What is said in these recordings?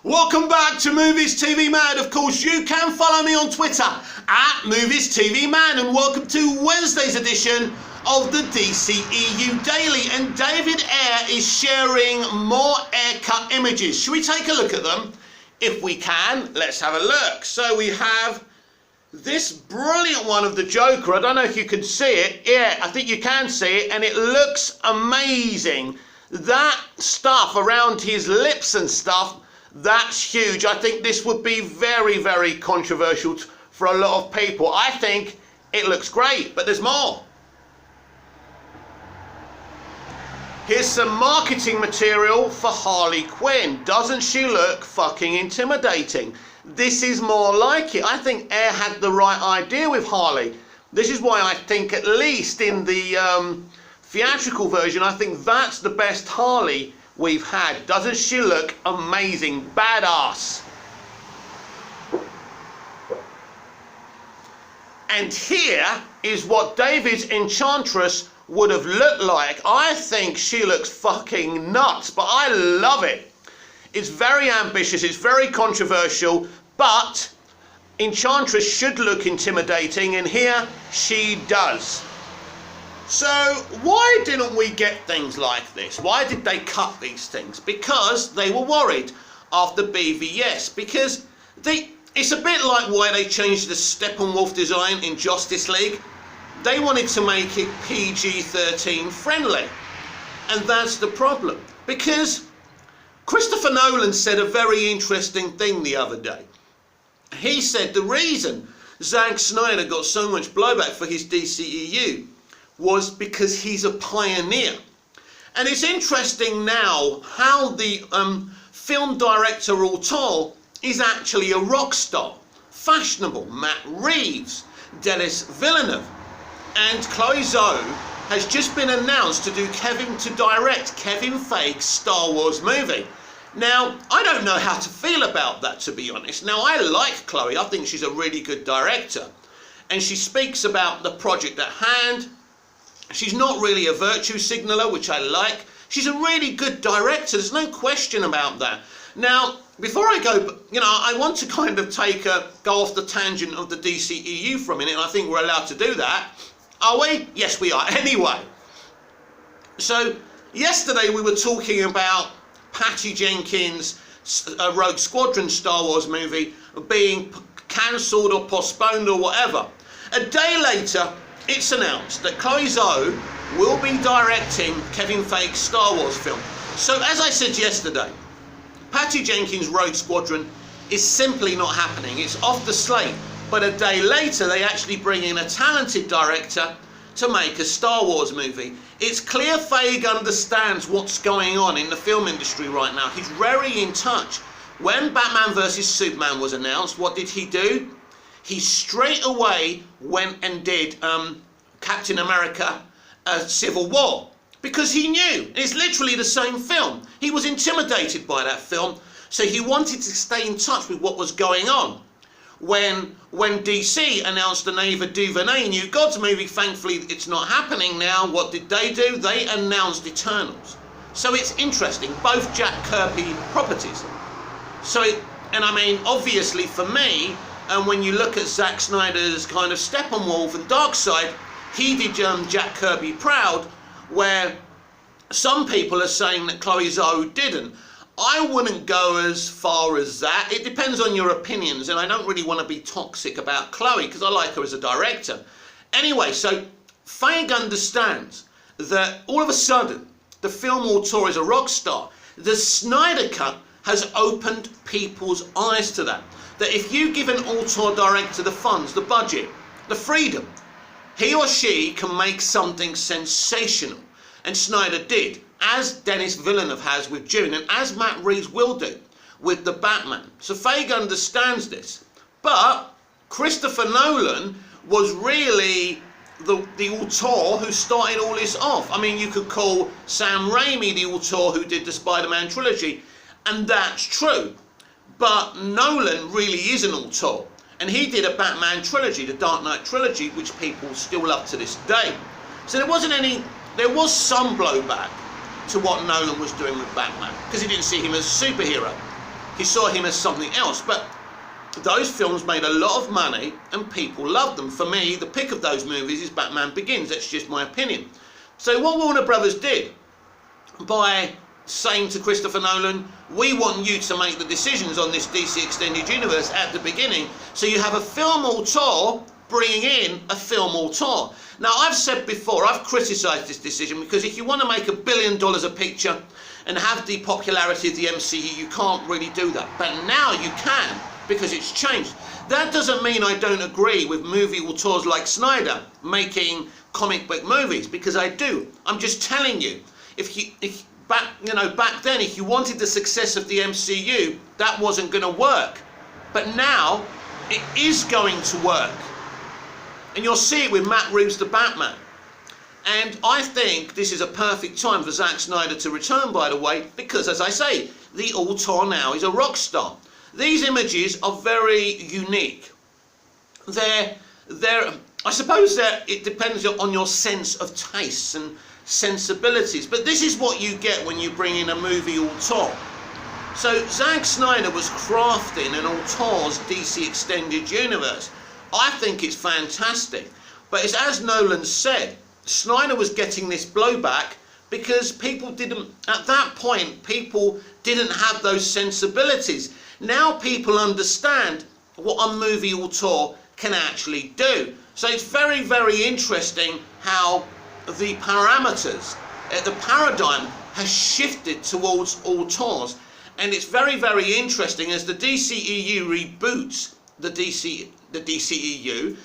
Welcome back to Movies TV Man. Of course, you can follow me on Twitter at Movies TV Man, and welcome to Wednesday's edition of the DCEU Daily. And David Ayer is sharing more Ayer cut images. Should we take a look at them? If we can, let's have a look. So we have this brilliant one of the Joker. I don't know if you can see it. Yeah, I think you can see it, and it looks amazing. That stuff around his lips and stuff, that's huge. I think this would be very, very controversial for a lot of people. I think it looks great, but there's more. Here's some marketing material for Harley Quinn. Doesn't she look fucking intimidating? This is more like it. I think Ayer had the right idea with Harley. This is why I think, at least in the theatrical version, I think that's the best Harley we've had. Doesn't she look amazing? Badass. And here is what David's Enchantress would have looked like. I think she looks fucking nuts, but I love it. It's very ambitious, it's very controversial, but Enchantress should look intimidating, and here she does. So why didn't we get things like this? Why did they cut these things? Because they were worried after BVS. Because it's a bit like why they changed the Steppenwolf design in Justice League. They wanted to make it PG-13 friendly. And that's the problem. Because Christopher Nolan said a very interesting thing the other day. He said the reason Zack Snyder got so much blowback for his DCEU was because he's a pioneer. And it's interesting now how the film director Autor is actually a rock star. Fashionable. Matt Reeves, Denis Villeneuve, and Chloe Zhao has just been announced to direct Kevin Feige's Star Wars movie. Now, I don't know how to feel about that, to be honest. Now, I like Chloe. I think she's a really good director. And she speaks about the project at hand. She's not really a virtue signaler, which I like. She's a really good director. There's no question about that. Now, before I go, I want to kind of go off the tangent of the DCEU for a minute, and I think we're allowed to do that. Are we? Yes, we are. Anyway, so yesterday we were talking about Patty Jenkins' Rogue Squadron Star Wars movie being cancelled or postponed or whatever. A day later, it's announced that Chloe Zhao will be directing Kevin Feige's Star Wars film. So as I said yesterday, Patty Jenkins' Rogue Squadron is simply not happening. It's off the slate. But a day later, they actually bring in a talented director to make a Star Wars movie. It's clear Feige understands what's going on in the film industry right now. He's very in touch. When Batman vs Superman was announced, what did he do? He straight away went and did Captain America Civil War, because he knew it's literally the same film. He was intimidated by that film, so he wanted to stay in touch with what was going on. When DC announced the Ava DuVernay New Gods movie, thankfully it's not happening now. What did they do? They announced Eternals. So it's interesting, both Jack Kirby properties. And I mean, obviously for me, and when you look at Zack Snyder's kind of Steppenwolf and Darkseid, he did Jack Kirby proud, where some people are saying that Chloe Zhao didn't. I wouldn't go as far as that. It depends on your opinions, and I don't really want to be toxic about Chloe because I like her as a director. Anyway, so Feige understands that all of a sudden the film Autor is a rock star. The Snyder Cut has opened people's eyes to that. That if you give an Autor director the funds, the budget, the freedom, he or she can make something sensational. And Snyder did, as Denis Villeneuve has with Dune, and as Matt Reeves will do with the Batman. So Feige understands this. But Christopher Nolan was really the auteur who started all this off. I mean, you could call Sam Raimi the auteur who did the Spider-Man trilogy, and that's true. But Nolan really is an auteur. And he did a Batman trilogy, the Dark Knight trilogy, which people still love to this day. So there was some blowback to what Nolan was doing with Batman, because he didn't see him as a superhero. he saw him as something else. But those films made a lot of money and people loved them. For me, the pick of those movies is Batman Begins. That's just my opinion. So what Warner Brothers did by saying to Christopher Nolan, we want you to make the decisions on this DC Extended Universe at the beginning, so you have a film auteur bringing in a film auteur. Now, I've said before, I've criticised this decision, because if you want to make $1 billion a picture and have the popularity of the MCU, you can't really do that. But now you can, because it's changed. That doesn't mean I don't agree with movie auteurs like Snyder making comic book movies, because I do. I'm just telling you, back then, if you wanted the success of the MCU, that wasn't going to work. But now, it is going to work. And you'll see it with Matt Reeves' The Batman. And I think this is a perfect time for Zack Snyder to return, by the way, because, as I say, the auteur now is a rock star. These images are very unique. I suppose it depends on your sense of tastes and sensibilities, but this is what you get when you bring in a movie auteur. So Zack Snyder was crafting an auteur's DC Extended Universe. I think it's fantastic, but it's as Nolan said, Snyder was getting this blowback because people didn't, at that point, people didn't have those sensibilities. Now people understand what a movie auteur can actually do. So it's very, very interesting how the parameters, the paradigm has shifted towards auteurs. And it's very, very interesting as the DCEU reboots the DCEU.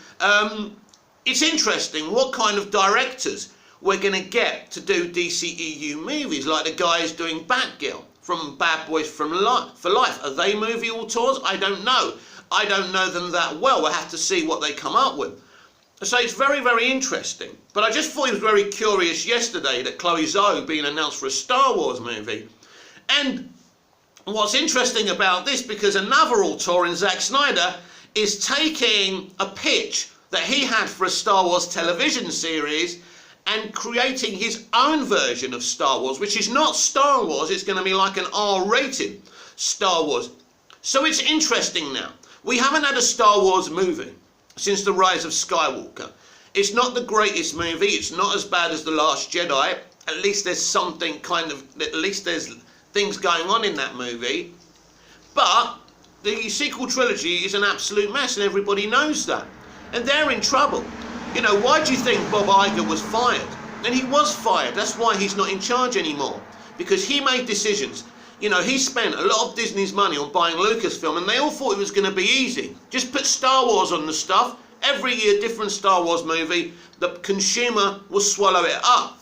It's interesting what kind of directors we're going to get to do DCEU movies, like the guys doing Batgirl from Bad Boys for Life. Are they movie auteurs? I don't know. I don't know them that well. We'll have to see what they come up with. So it's very, very interesting. But I just thought it was very curious yesterday that Chloe Zhao being announced for a Star Wars movie. And what's interesting about this, because another auteur in Zack Snyder is taking a pitch that he had for a Star Wars television series and creating his own version of Star Wars, which is not Star Wars. It's going to be like an R-rated Star Wars. So it's interesting now. We haven't had a Star Wars movie since The Rise of Skywalker. It's not the greatest movie. It's not as bad as The Last Jedi. At least there's something at least there's things going on in that movie. But the sequel trilogy is an absolute mess, and everybody knows that. And they're in trouble. You know, why do you think Bob Iger was fired? And he was fired. That's why he's not in charge anymore. Because he made decisions. You know, he spent a lot of Disney's money on buying Lucasfilm, and they all thought it was going to be easy. Just put Star Wars on the stuff. Every year, different Star Wars movie. The consumer will swallow it up.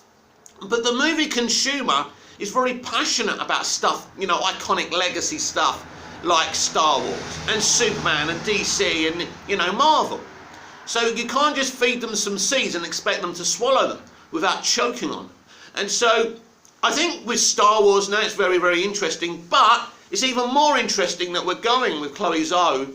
But the movie consumer is very passionate about stuff, you know, iconic legacy stuff like Star Wars and Superman and DC and, you know, Marvel. So you can't just feed them some seeds and expect them to swallow them without choking on them. And so I think with Star Wars now it's very, very interesting, but it's even more interesting that we're going with Chloe Zhao,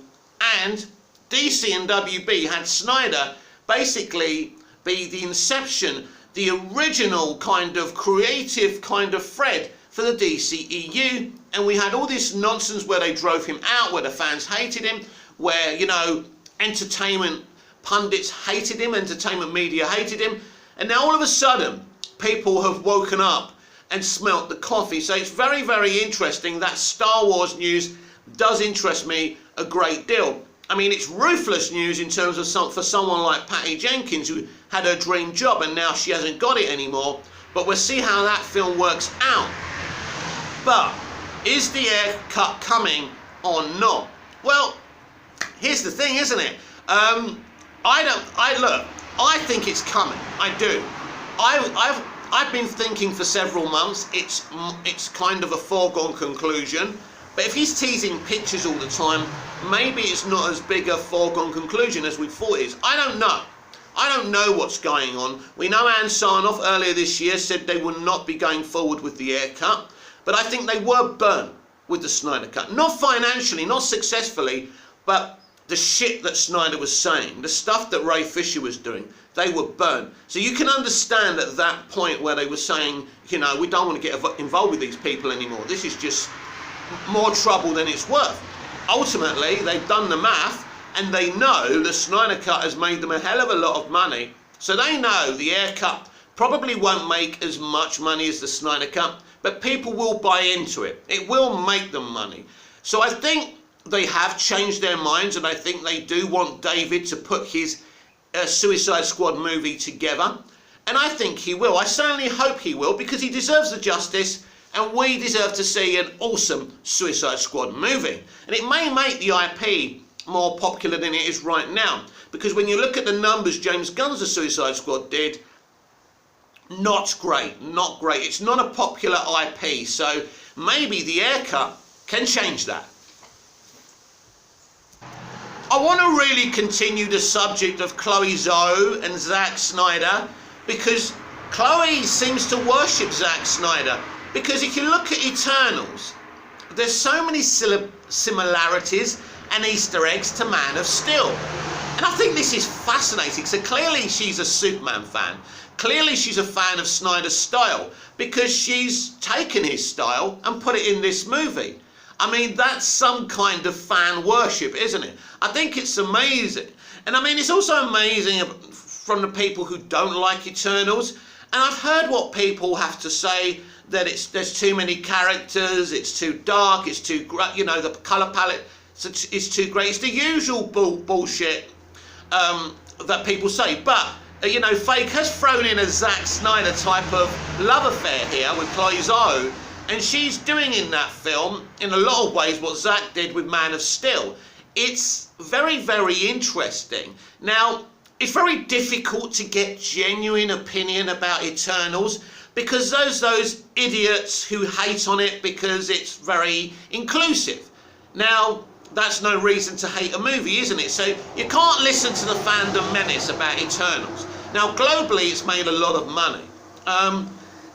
and DC and WB had Snyder basically be the inception, the original kind of creative kind of thread for the DCEU, and we had all this nonsense where they drove him out, where the fans hated him, where, you know, entertainment pundits hated him, entertainment media hated him, and now all of a sudden people have woken up and smelt the coffee. So it's very, very interesting. That Star Wars news does interest me a great deal. I mean, it's ruthless news in terms of for someone like Patty Jenkins, who had her dream job and now she hasn't got it anymore. But we'll see how that film works out. But is the Ayer cut coming or not? Well, here's the thing, isn't it? I think it's coming. I do. I've been thinking for several months it's kind of a foregone conclusion. But if he's teasing pictures all the time, maybe it's not as big a foregone conclusion as we thought it is. I don't know. I don't know what's going on. We know Ann Sarnoff earlier this year said they would not be going forward with the Ayer cut. But I think they were burnt with the Snyder cut. Not financially, not successfully, but the shit that Snyder was saying, the stuff that Ray Fisher was doing, they were burnt. So you can understand at that point where they were saying, you know, we don't want to get involved with these people anymore. This is just more trouble than it's worth. Ultimately, they've done the math and they know the Snyder Cut has made them a hell of a lot of money. So they know the Ayer Cut probably won't make as much money as the Snyder Cut, but people will buy into it. It will make them money. So I think they have changed their minds, and I think they do want David to put his Suicide Squad movie together. And I think he will. I certainly hope he will, because he deserves the justice, and we deserve to see an awesome Suicide Squad movie. And it may make the IP more popular than it is right now, because when you look at the numbers James Gunn's The Suicide Squad did, not great, not great. It's not a popular IP, so maybe the Ayer Cut can change that. I want to really continue the subject of Chloe Zhao and Zack Snyder, because Chloe seems to worship Zack Snyder. Because if you look at Eternals, there's so many similarities and Easter eggs to Man of Steel. And I think this is fascinating. So clearly she's a Superman fan. Clearly she's a fan of Snyder's style, because she's taken his style and put it in this movie. I mean, that's some kind of fan worship, isn't it? I think it's amazing. And I mean, it's also amazing from the people who don't like Eternals. And I've heard what people have to say, that there's too many characters, it's too dark, it's too, you know, the colour palette is too great. It's the usual bullshit that people say. But, you know, Fake has thrown in a Zack Snyder type of love affair here with Chloe Zhao, and she's doing in that film, in a lot of ways, what Zack did with Man of Steel. It's very, very interesting. Now, it's very difficult to get genuine opinion about Eternals, because there's those idiots who hate on it because it's very inclusive. Now, that's no reason to hate a movie, isn't it? So you can't listen to the fandom menace about Eternals. Now, globally, it's made a lot of money.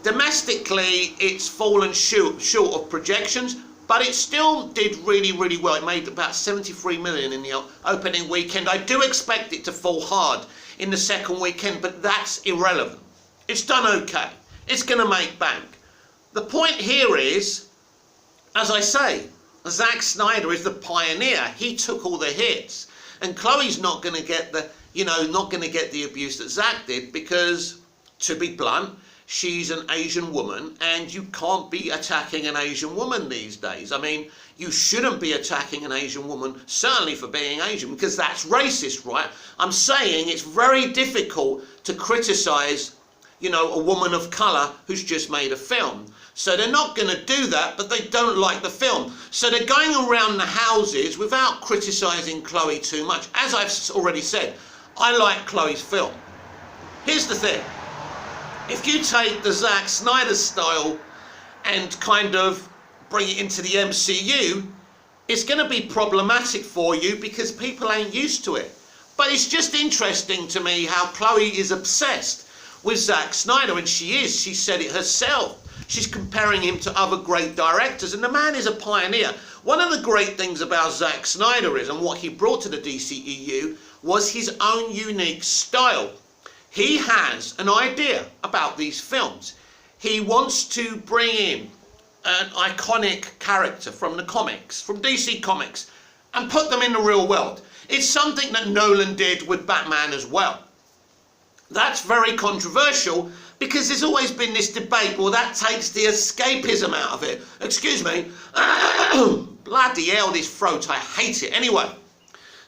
Domestically, it's fallen short of projections, but it still did really, really well. It made about 73 million in the opening weekend. I do expect it to fall hard in the second weekend, but that's irrelevant. It's done okay. It's going to make bank. The point here is, as I say, Zack Snyder is the pioneer. He took all the hits, and Chloe's not going to get the, you know, not going to get the abuse that Zack did, because, to be blunt, she's an Asian woman, and you can't be attacking an Asian woman these days. I mean, you shouldn't be attacking an Asian woman, certainly for being Asian, because that's racist, right? I'm saying it's very difficult to criticize, you know, a woman of colour who's just made a film. So they're not going to do that, but they don't like the film. So they're going around the houses without criticising Chloe too much. As I've already said, I like Chloe's film. Here's the thing. If you take the Zack Snyder style and kind of bring it into the MCU, it's going to be problematic for you, because people ain't used to it. But it's just interesting to me how Chloe is obsessed with Zack Snyder, and she is. She said it herself. She's comparing him to other great directors, and the man is a pioneer. One of the great things about Zack Snyder is, and what he brought to the DCEU, was his own unique style. He has an idea about these films. He wants to bring in an iconic character from the comics, from DC Comics, and put them in the real world. It's something that Nolan did with Batman as well. That's very controversial, because there's always been this debate, well, that takes the escapism out of it. Excuse me. Bloody hell, this throat, I hate it. Anyway,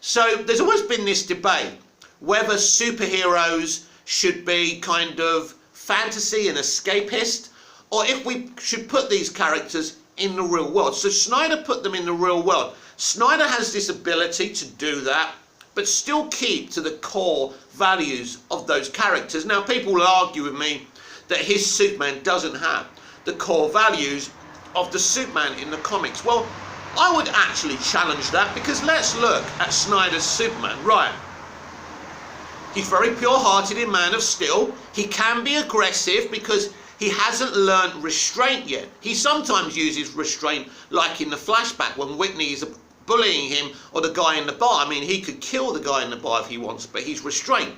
so there's always been this debate whether superheroes should be kind of fantasy and escapist, or if we should put these characters in the real world. So Snyder put them in the real world. Snyder has this ability to do that, but still keep to the core values of those characters. Now, people will argue with me that his Superman doesn't have the core values of the Superman in the comics. Well, I would actually challenge that, because let's look at Snyder's Superman. Right. He's very pure-hearted in Man of Steel. He can be aggressive because he hasn't learned restraint yet. He sometimes uses restraint, like in the flashback when Whitney is bullying him, or the guy in the bar. I mean, he could kill the guy in the bar if he wants, but he's restrained.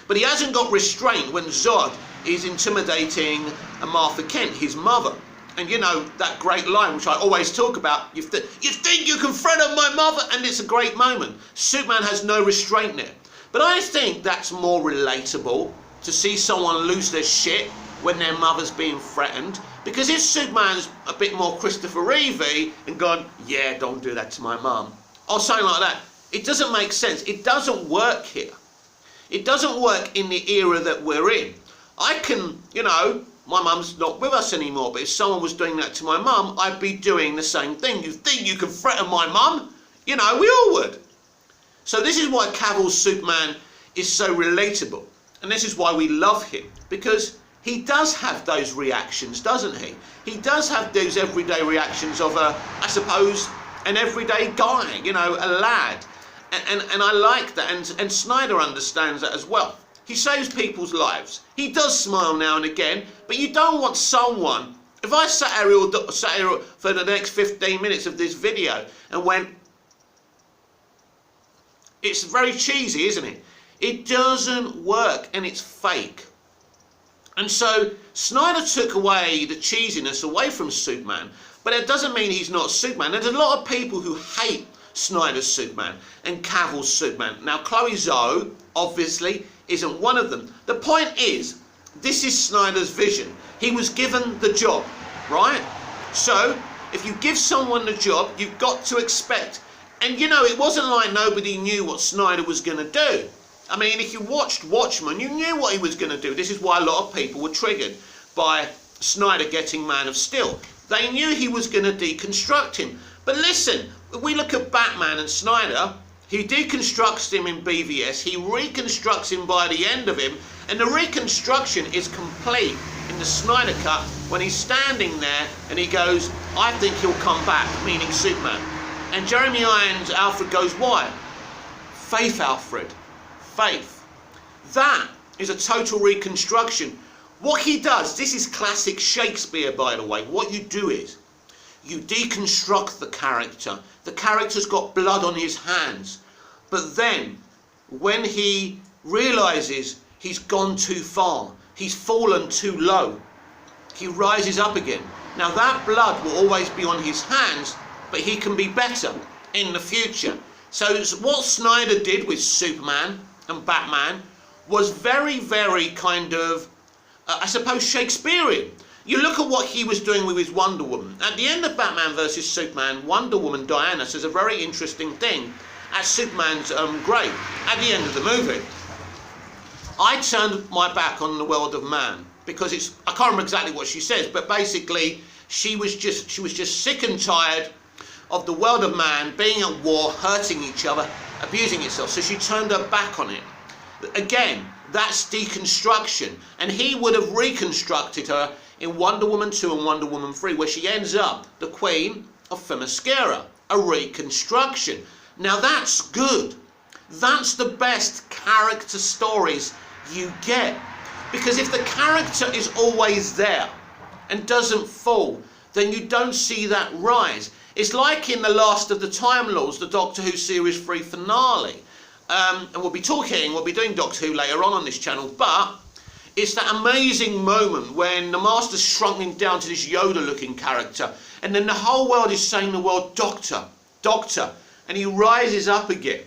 But he hasn't got restraint when Zod is intimidating Martha Kent, his mother. And you know that great line, which I always talk about, you think you can threaten my mother? And it's a great moment. Superman has no restraint there. But I think that's more relatable, to see someone lose their shit when their mother's being threatened. Because if Superman's a bit more Christopher Reeve and gone, yeah, don't do that to my mum, or something like that, it doesn't make sense. It doesn't work here. It doesn't work in the era that we're in. I can, you know, my mum's not with us anymore, but if someone was doing that to my mum, I'd be doing the same thing. You think you can threaten my mum? You know, we all would. So this is why Cavill's Superman is so relatable. And this is why we love him. Because he does have those reactions, doesn't he? He does have those everyday reactions of I suppose, an everyday guy, you know, a lad. And I like that. And Snyder understands that as well. He saves people's lives. He does smile now and again, but you don't want someone... If I sat here for the next 15 minutes of this video and went... It's very cheesy, isn't it? It doesn't work, and it's fake. And so Snyder took away the cheesiness away from Superman, but it doesn't mean he's not Superman. There's a lot of people who hate Snyder's Superman and Cavill's Superman. Now, Chloe Zhao, obviously, isn't one of them. The point is, this is Snyder's vision. He was given the job, right? So, if you give someone the job, you've got to expect. And, you know, it wasn't like nobody knew what Snyder was going to do. I mean, if you watched Watchmen, you knew what he was going to do. This is why a lot of people were triggered by Snyder getting Man of Steel. They knew he was going to deconstruct him. But listen, if we look at Batman and Snyder, he deconstructs him in BVS, he reconstructs him by the end of him, and the reconstruction is complete in the Snyder Cut when he's standing there and he goes, I think he'll come back, meaning Superman. And Jeremy Irons' Alfred goes, why? Faith, Alfred. Faith. That is a total reconstruction. What he does, this is classic Shakespeare, by the way, what you do is, you deconstruct the character. The character's got blood on his hands. But then, when he realizes he's gone too far, he's fallen too low, he rises up again. Now that blood will always be on his hands, but he can be better in the future. So what Snyder did with Superman and Batman was very, very kind of, I suppose, Shakespearean. You look at what he was doing with his Wonder Woman. At the end of Batman vs Superman, Wonder Woman Diana says a very interesting thing at Superman's grave, at the end of the movie. I turned my back on the world of man, because it's, I can't remember exactly what she says, but basically she was just sick and tired of the world of man being at war, hurting each other, abusing itself. So she turned her back on it. Again, that's deconstruction. And he would have reconstructed her in Wonder Woman 2 and Wonder Woman 3, where she ends up the Queen of Themyscira, a reconstruction. Now that's good. That's the best character stories you get. Because if the character is always there and doesn't fall, then you don't see that rise. It's like in The Last of the Time Lords, the Doctor Who Series 3 finale. And we'll be doing Doctor Who later on this channel, but it's that amazing moment when the Master's shrunken down to this Yoda-looking character, and then the whole world is saying the word Doctor, Doctor, and he rises up again,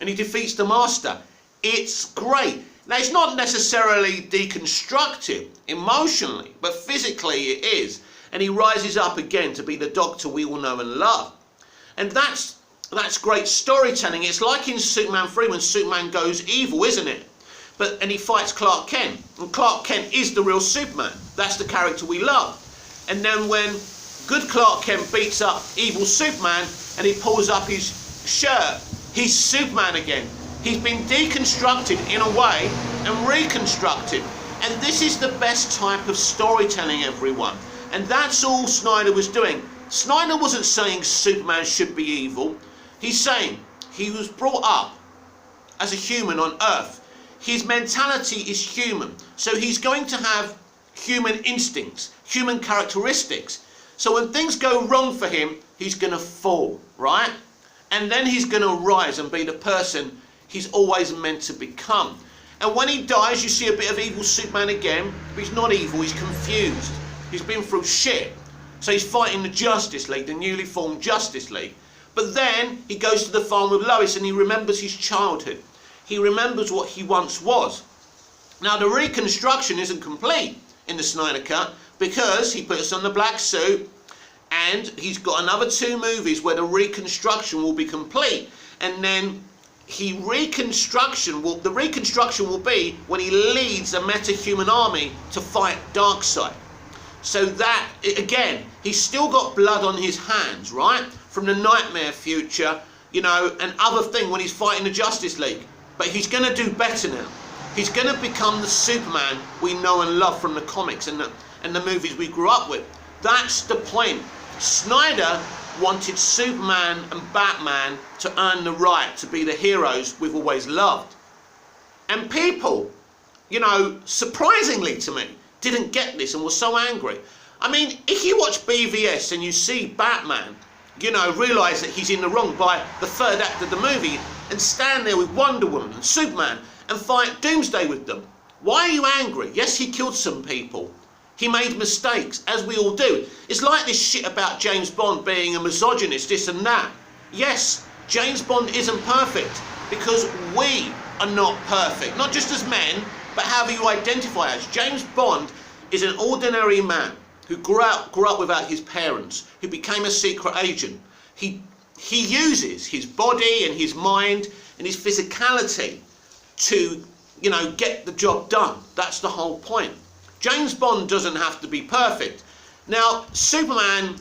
and he defeats the Master. It's great. Now, it's not necessarily deconstructive emotionally, but physically it is. And he rises up again to be the Doctor we all know and love. And that's great storytelling. It's like in Superman 3 when Superman goes evil, isn't it? And he fights Clark Kent. And Clark Kent is the real Superman. That's the character we love. And then when good Clark Kent beats up evil Superman and he pulls up his shirt, he's Superman again. He's been deconstructed in a way and reconstructed. And this is the best type of storytelling, everyone. And that's all Snyder was doing. Snyder wasn't saying Superman should be evil. He's saying he was brought up as a human on Earth. His mentality is human. So he's going to have human instincts, human characteristics. So when things go wrong for him, he's going to fall, right? And then he's going to rise and be the person he's always meant to become. And when he dies, you see a bit of evil Superman again. But he's not evil, he's confused. He's been through shit. So he's fighting the Justice League, the newly formed Justice League. But then he goes to the farm with Lois and he remembers his childhood. He remembers what he once was. Now the reconstruction isn't complete in the Snyder Cut because he puts on the black suit and he's got another 2 movies where the reconstruction will be complete. And then the reconstruction will be when he leads a metahuman army to fight Darkseid. So that, again, he's still got blood on his hands, right? From the nightmare future, you know, and other thing when he's fighting the Justice League. But he's going to do better now. He's going to become the Superman we know and love from the comics and the movies we grew up with. That's the point. Snyder wanted Superman and Batman to earn the right to be the heroes we've always loved. And people, you know, surprisingly to me, didn't get this and were so angry. I mean, if you watch BVS and you see Batman, you know, realise that he's in the wrong by the 3rd act of the movie and stand there with Wonder Woman and Superman and fight Doomsday with them. Why are you angry? Yes, he killed some people. He made mistakes, as we all do. It's like this shit about James Bond being a misogynist, this and that. Yes, James Bond isn't perfect because we are not perfect. Not just as men, but however you identify as. James Bond is an ordinary man who grew up without his parents, who became a secret agent. He uses his body and his mind and his physicality to, you know, get the job done. That's the whole point. James Bond doesn't have to be perfect. Now, Superman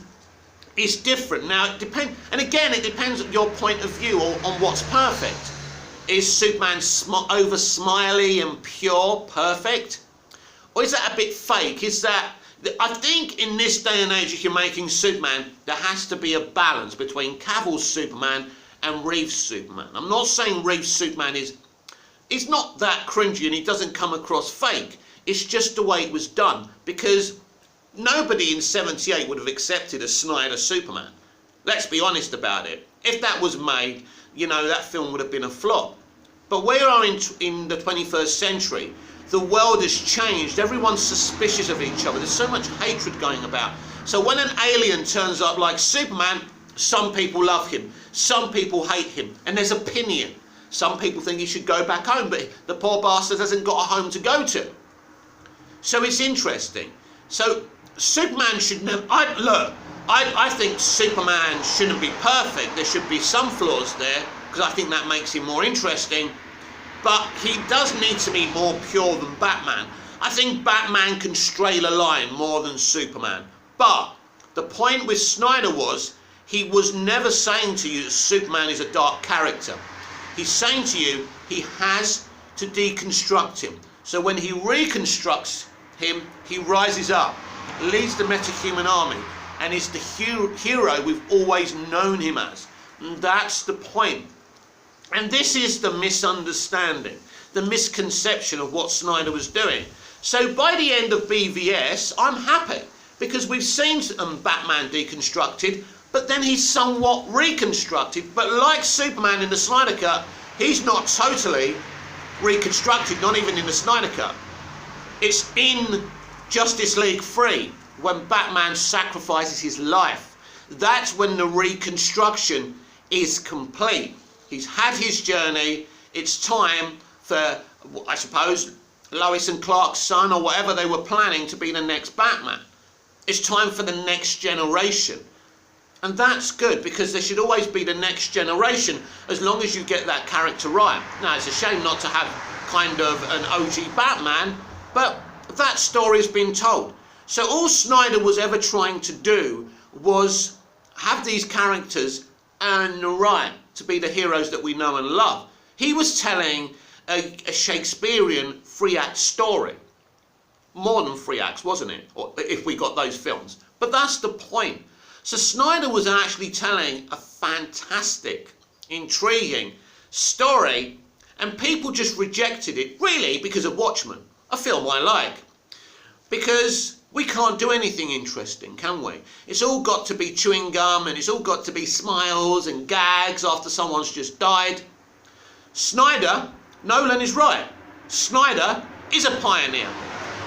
is different. Now, it depends, and again, it depends on your point of view on what's perfect. Is Superman over smiley and pure perfect? Or is that a bit fake? Is that, I think in this day and age, if you're making Superman, there has to be a balance between Cavill's Superman and Reeves' Superman. I'm not saying Reeves' Superman is not that cringy and he doesn't come across fake. It's just the way it was done, because nobody in '78 would have accepted a Snyder Superman. Let's be honest about it. If that was made, you know, that film would have been a flop. But we are in the 21st century. The world has changed. Everyone's suspicious of each other. There's so much hatred going about. So when an alien turns up like Superman, some people love him, some people hate him, and there's opinion. Some people think he should go back home, but the poor bastard hasn't got a home to go to. So it's interesting. So Superman should never... I think Superman shouldn't be perfect. There should be some flaws there, because I think that makes him more interesting. But he does need to be more pure than Batman. I think Batman can straddle a line more than Superman. But the point with Snyder was, he was never saying to you that Superman is a dark character. He's saying to you, he has to deconstruct him. So when he reconstructs him, he rises up, leads the metahuman army, and is the hero we've always known him as. And that's the point. And this is the misunderstanding, the misconception of what Snyder was doing. So by the end of BVS, I'm happy, because we've seen Batman deconstructed, but then he's somewhat reconstructed. But like Superman in the Snyder Cut, he's not totally reconstructed, not even in the Snyder Cut. It's in Justice League 3, when Batman sacrifices his life. That's when the reconstruction is complete. He's had his journey. It's time for, I suppose, Lois and Clark's son, or whatever they were planning to be the next Batman. It's time for the next generation. And that's good, because there should always be the next generation, as long as you get that character right. Now, it's a shame not to have kind of an OG Batman, but that story has been told. So all Snyder was ever trying to do was have these characters earn the right to be the heroes that we know and love. He was telling a Shakespearean 3-act story. More than 3 acts, wasn't it? Or if we got those films. But that's the point. So Snyder was actually telling a fantastic, intriguing story, and people just rejected it, really, because of Watchmen, a film I like. Because we can't do anything interesting, can we? It's all got to be chewing gum, and it's all got to be smiles and gags after someone's just died. Snyder, Nolan is right. Snyder is a pioneer.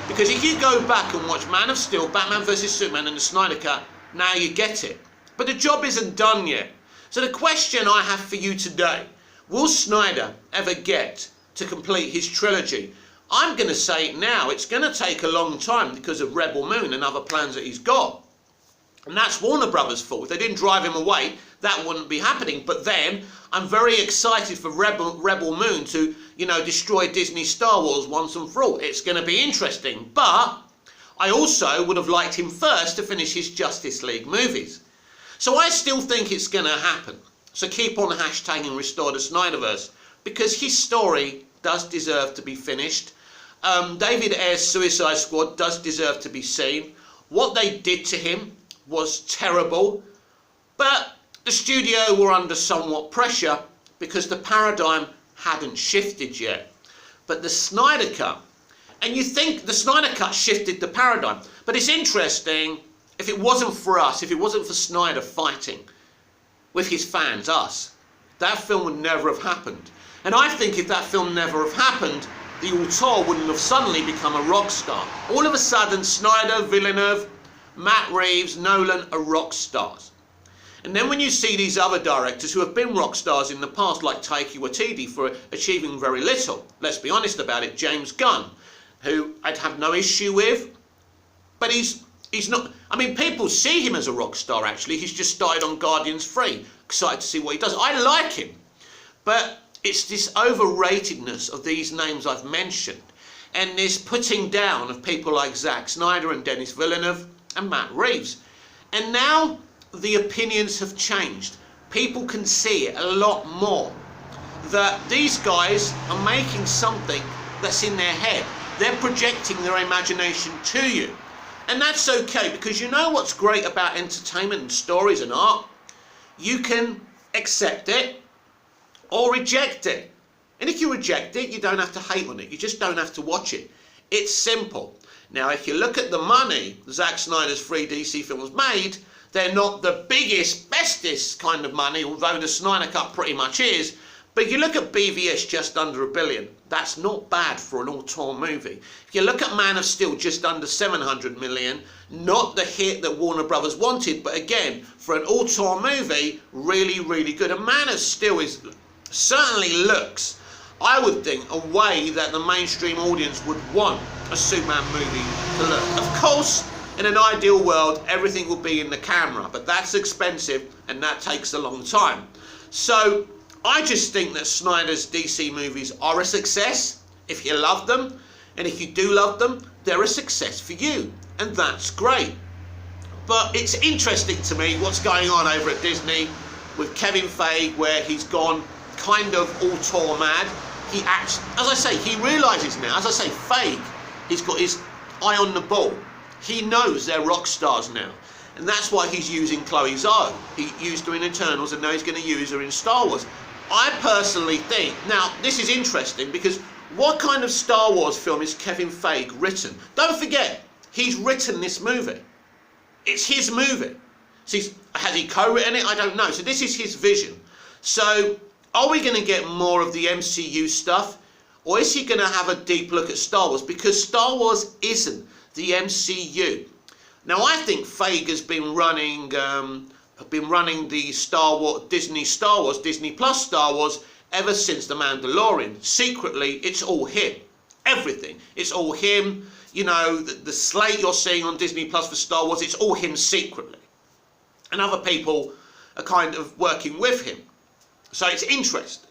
Because if you go back and watch Man of Steel, Batman vs Superman and the Snyder Cut, Now you get it. But the job isn't done yet. So the question I have for you today, will Snyder ever get to complete his trilogy? I'm going to say it now. It's going to take a long time because of Rebel Moon and other plans that he's got. And that's Warner Brothers' fault. If they didn't drive him away, that wouldn't be happening. But then, I'm very excited for Rebel Moon to, destroy Disney Star Wars once and for all. It's going to be interesting. But I also would have liked him first to finish his Justice League movies. So I still think it's going to happen. So keep on hashtagging Restore the Snyderverse, because his story does deserve to be finished. David Ayer's Suicide Squad does deserve to be seen. What they did to him was terrible, but the studio were under somewhat pressure because the paradigm hadn't shifted yet. But the Snyder Cut, and you think the Snyder Cut shifted the paradigm, but it's interesting, if it wasn't for us, if it wasn't for Snyder fighting with his fans, us, that film would never have happened. And I think if that film never have happened, the auteur wouldn't have suddenly become a rock star. All of a sudden, Snyder, Villeneuve, Matt Reeves, Nolan are rock stars. And then when you see these other directors who have been rock stars in the past, like Taika Waititi, for achieving very little, let's be honest about it, James Gunn, who I'd have no issue with, but he's not, people see him as a rock star actually. He's just started on Guardians 3, excited to see what he does. I like him, but it's this overratedness of these names I've mentioned, and this putting down of people like Zack Snyder and Denis Villeneuve and Matt Reeves. And now the opinions have changed. People can see it a lot more, that these guys are making something that's in their head. They're projecting their imagination to you. And that's okay, because you know what's great about entertainment and stories and art? You can accept it or reject it. And if you reject it, you don't have to hate on it. You just don't have to watch it. It's simple. Now, if you look at the money Zack Snyder's 3 DC films made, they're not the biggest, bestest kind of money, although the Snyder Cut pretty much is. But if you look at BVS, just under $1 billion, that's not bad for an auteur movie. If you look at Man of Steel, just under 700 million, not the hit that Warner Brothers wanted, but again, for an auteur movie, really, really good. And Man of Steel certainly looks, I would think, a way that the mainstream audience would want a Superman movie to look. Of course, in an ideal world, everything will be in the camera, but that's expensive and that takes a long time. So I just think that Snyder's DC movies are a success if you love them, and if you do love them, they're a success for you, and that's great. But it's interesting to me what's going on over at Disney with Kevin Feige, where he's gone kind of auteur mad. He acts, as I say, he realises now, as I say, Feige, he's got his eye on the ball. He knows they're rock stars now. And that's why he's using Chloe Zhao. He used her in Eternals, and now he's going to use her in Star Wars. I personally think, now this is interesting, because what kind of Star Wars film is Kevin Feige written? Don't forget, he's written this movie. It's his movie. So has he co-written it? I don't know. So this is his vision. So are we going to get more of the MCU stuff? Or is he going to have a deep look at Star Wars? Because Star Wars isn't the MCU. Now I think Feige has been running the Star Wars, Disney Plus Star Wars, ever since The Mandalorian. Secretly, it's all him. Everything. It's all him. You know, the slate you're seeing on Disney Plus for Star Wars, it's all him secretly. And other people are kind of working with him. So it's interesting.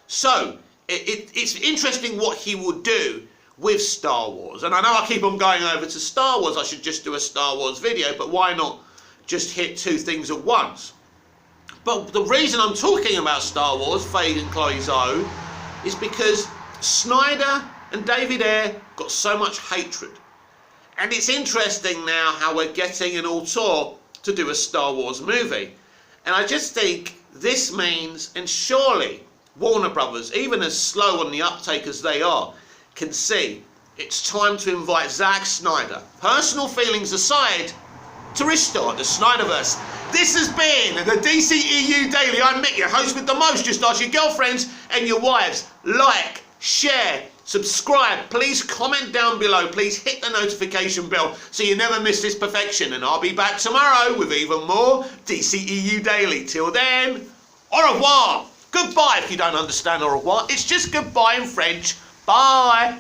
So, it's interesting what he will do with Star Wars. And I know I keep on going over to Star Wars, I should just do a Star Wars video, but why not just hit two things at once? But the reason I'm talking about Star Wars, Feige and Chloe Zhao, is because Snyder and David Ayer got so much hatred. And it's interesting now how we're getting an auteur to do a Star Wars movie. And I just think this means, and surely Warner Brothers, even as slow on the uptake as they are, can see it's time to invite Zack Snyder, personal feelings aside, to restore the Snyderverse. This has been the DCEU Daily. I'm Mick, your host with the most. Just ask your girlfriends and your wives. Like, share, Subscribe, please comment down below, please hit the notification bell so you never miss this perfection, and I'll be back tomorrow with even more DCEU Daily. Till then, au revoir. Goodbye if you don't understand au revoir. It's just goodbye in French. Bye.